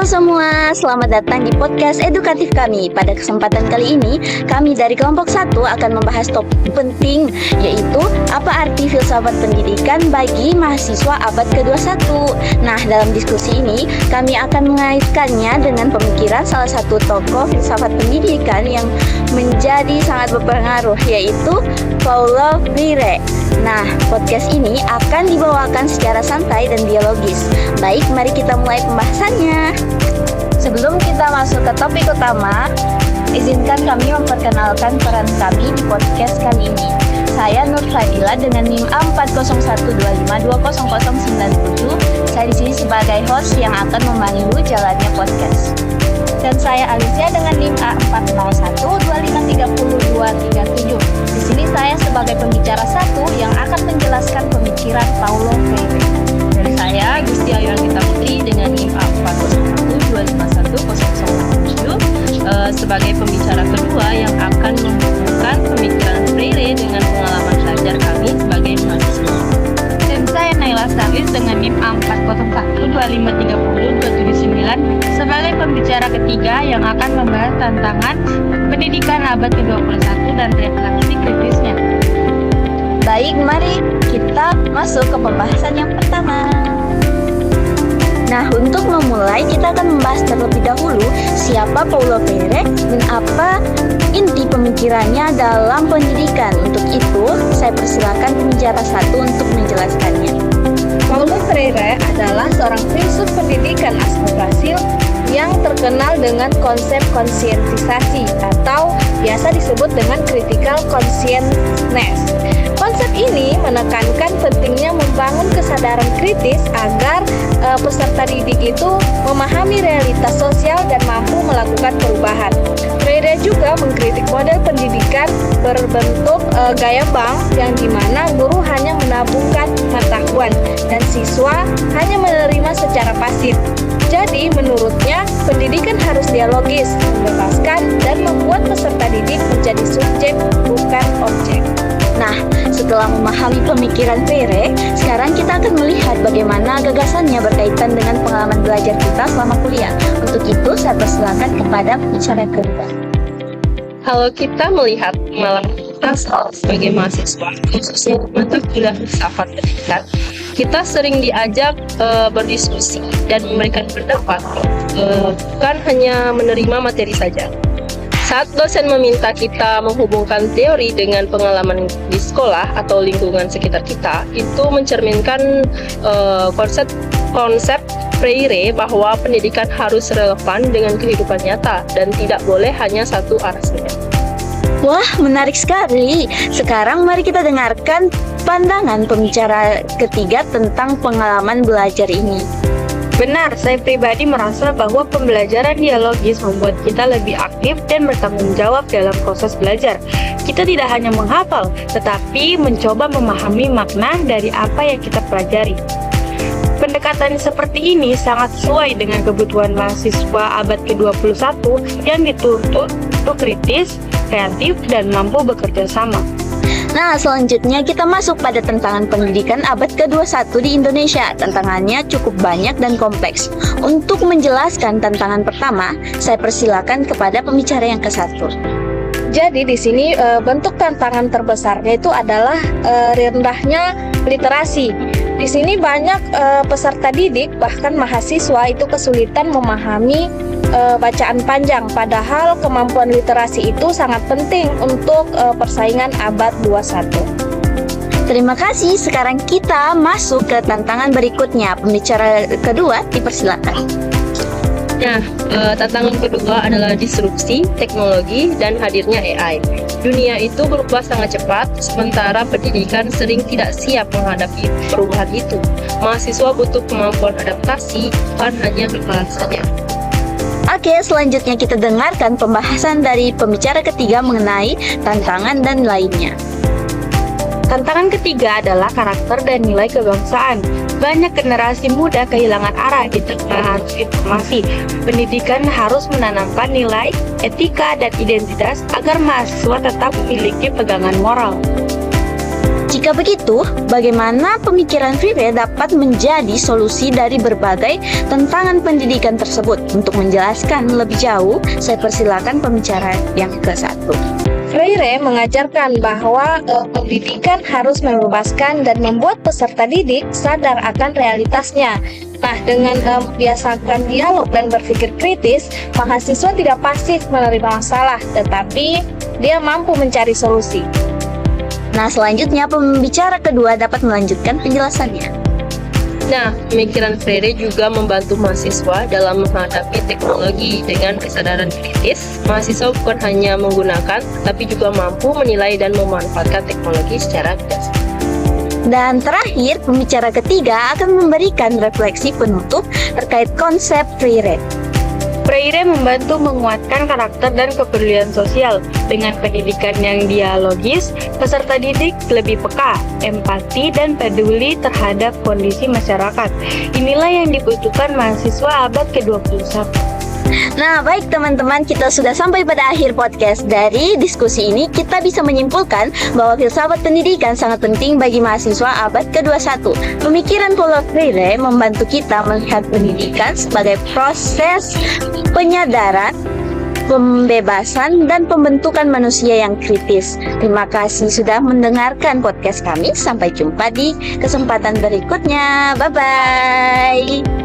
semua, selamat datang di podcast edukatif kami. Pada kesempatan kali ini, kami dari kelompok 1 akan membahas topik penting, yaitu apa arti filsafat pendidikan bagi mahasiswa abad ke-21. Nah, dalam diskusi ini, kami akan mengaitkannya dengan pemikiran salah satu tokoh filsafat pendidikan yang menjadi sangat berpengaruh, yaitu Paulo Freire. Nah, podcast ini akan dibawakan secara santai dan dialogis. Baik, mari kita mulai pembahasannya. Sebelum kita masuk ke topik utama, izinkan kami memperkenalkan peran kami di podcast kali ini. Saya Nur Fadila dengan NIM A4125200097. Saya di sini sebagai host yang akan memandu jalannya podcast. Dan saya Alicia dengan NIM A4012530237. Di sini saya sebagai pembicara satu yang akan menjelaskan pemikiran Paulo Freire. Dan saya Gusti Ayu Anggita Putri dengan NIM A4012510007 sebagai pembicara kedua yang akan menghubungkan pemikiran Freire dengan pengalaman belajar kami sebagai mahasiswa. Dan saya Naila Salis dengan NIM A4125302779 sebagai pembicara ketiga yang akan membahas tantangan pendidikan abad ke-21 dan refleksi kritisnya. Baik, mari kita masuk ke pembahasan yang pertama. Nah, untuk memulai, kita akan membahas terlebih dahulu siapa Paulo Freire dan apa inti pemikirannya dalam pendidikan. Untuk itu, saya persilakan pembicara satu untuk menjelaskannya. Paulo Freire adalah seorang filsuf pendidikan asal Brasil yang terkenal dengan konsep konsientisasi atau biasa disebut dengan critical consciousness. Konsep ini menekankan pentingnya membangun kesadaran kritis agar peserta didik itu memahami realitas sosial dan mampu melakukan perubahan. Freire juga mengkritik model pendidikan berbentuk gaya bank yang dimana guru hanya menabungkan pengetahuan dan siswa hanya menerima secara pasif. Jadi, menurutnya, pendidikan harus dialogis, membebaskan, dan membuat peserta didik menjadi subjek, bukan objek. Nah, setelah memahami pemikiran Freire, sekarang kita akan melihat bagaimana gagasannya berkaitan dengan pengalaman belajar kita selama kuliah. Untuk itu, saya persilakan kepada pembicara kedua. Kalau kita melihat pengalaman kita sebagai mahasiswa, khususnya mata kuliah filsafat pendidikan, kita sering diajak berdiskusi dan memberikan pendapat, bukan hanya menerima materi saja. Saat dosen meminta kita menghubungkan teori dengan pengalaman di sekolah atau lingkungan sekitar kita, itu mencerminkan konsep Freire bahwa pendidikan harus relevan dengan kehidupan nyata dan tidak boleh hanya satu arah saja. Wah, menarik sekali. Sekarang mari kita dengarkan pandangan pembicara ketiga tentang pengalaman belajar ini. Benar, saya pribadi merasa bahwa pembelajaran dialogis membuat kita lebih aktif dan bertanggung jawab dalam proses belajar. Kita tidak hanya menghafal, tetapi mencoba memahami makna dari apa yang kita pelajari. Pendekatan seperti ini sangat sesuai dengan kebutuhan mahasiswa abad ke-21 yang dituntut untuk kritis, kreatif, dan mampu bekerja sama. Nah, selanjutnya kita masuk pada tantangan pendidikan abad ke-21 di Indonesia. Tantangannya cukup banyak dan kompleks. Untuk menjelaskan tantangan pertama, saya persilakan kepada pembicara yang ke-1. Jadi di sini bentuk tantangan terbesarnya itu adalah rendahnya literasi. Di sini banyak peserta didik, bahkan mahasiswa itu kesulitan memahami bacaan panjang, padahal kemampuan literasi itu sangat penting untuk persaingan abad 21. Terima kasih. Sekarang kita masuk ke tantangan berikutnya. Pembicara kedua, dipersilakan. Nah, tantangan kedua adalah disrupsi teknologi dan hadirnya AI. Dunia itu berubah sangat cepat, sementara pendidikan sering tidak siap menghadapi perubahan itu. Mahasiswa butuh kemampuan adaptasi, bukan hanya berkelas saja. Oke, selanjutnya kita dengarkan pembahasan dari pembicara ketiga mengenai tantangan dan lainnya. Tantangan ketiga adalah karakter dan nilai kebangsaan. Banyak generasi muda kehilangan arah di tengah arus informasi. Pendidikan harus menanamkan nilai, etika, dan identitas agar mahasiswa tetap memiliki pegangan moral. Jika begitu, bagaimana pemikiran Freire dapat menjadi solusi dari berbagai tantangan pendidikan tersebut? Untuk menjelaskan lebih jauh, saya persilakan pembicara yang ke-1. Freire mengajarkan bahwa pendidikan harus membebaskan dan membuat peserta didik sadar akan realitasnya. Nah, dengan membiasakan dialog dan berpikir kritis, mahasiswa tidak pasif menerima masalah, tetapi dia mampu mencari solusi. Nah, selanjutnya pembicara kedua dapat melanjutkan penjelasannya. Nah, pemikiran Freire juga membantu mahasiswa dalam menghadapi teknologi dengan kesadaran kritis. Mahasiswa bukan hanya menggunakan, tapi juga mampu menilai dan memanfaatkan teknologi secara bijak. Dan terakhir, pembicara ketiga akan memberikan refleksi penutup terkait konsep Freire. Freire membantu menguatkan karakter dan kepedulian sosial. Dengan pendidikan yang dialogis, peserta didik lebih peka, empati, dan peduli terhadap kondisi masyarakat. Inilah yang dibutuhkan mahasiswa abad ke-21. Nah, baik teman-teman, kita sudah sampai pada akhir podcast. Dari diskusi ini, kita bisa menyimpulkan bahwa filsafat pendidikan sangat penting bagi mahasiswa abad ke-21. Pemikiran Paulo Freire membantu kita melihat pendidikan sebagai proses penyadaran, pembebasan, dan pembentukan manusia yang kritis. Terima kasih sudah mendengarkan podcast kami. Sampai jumpa di kesempatan berikutnya. Bye-bye.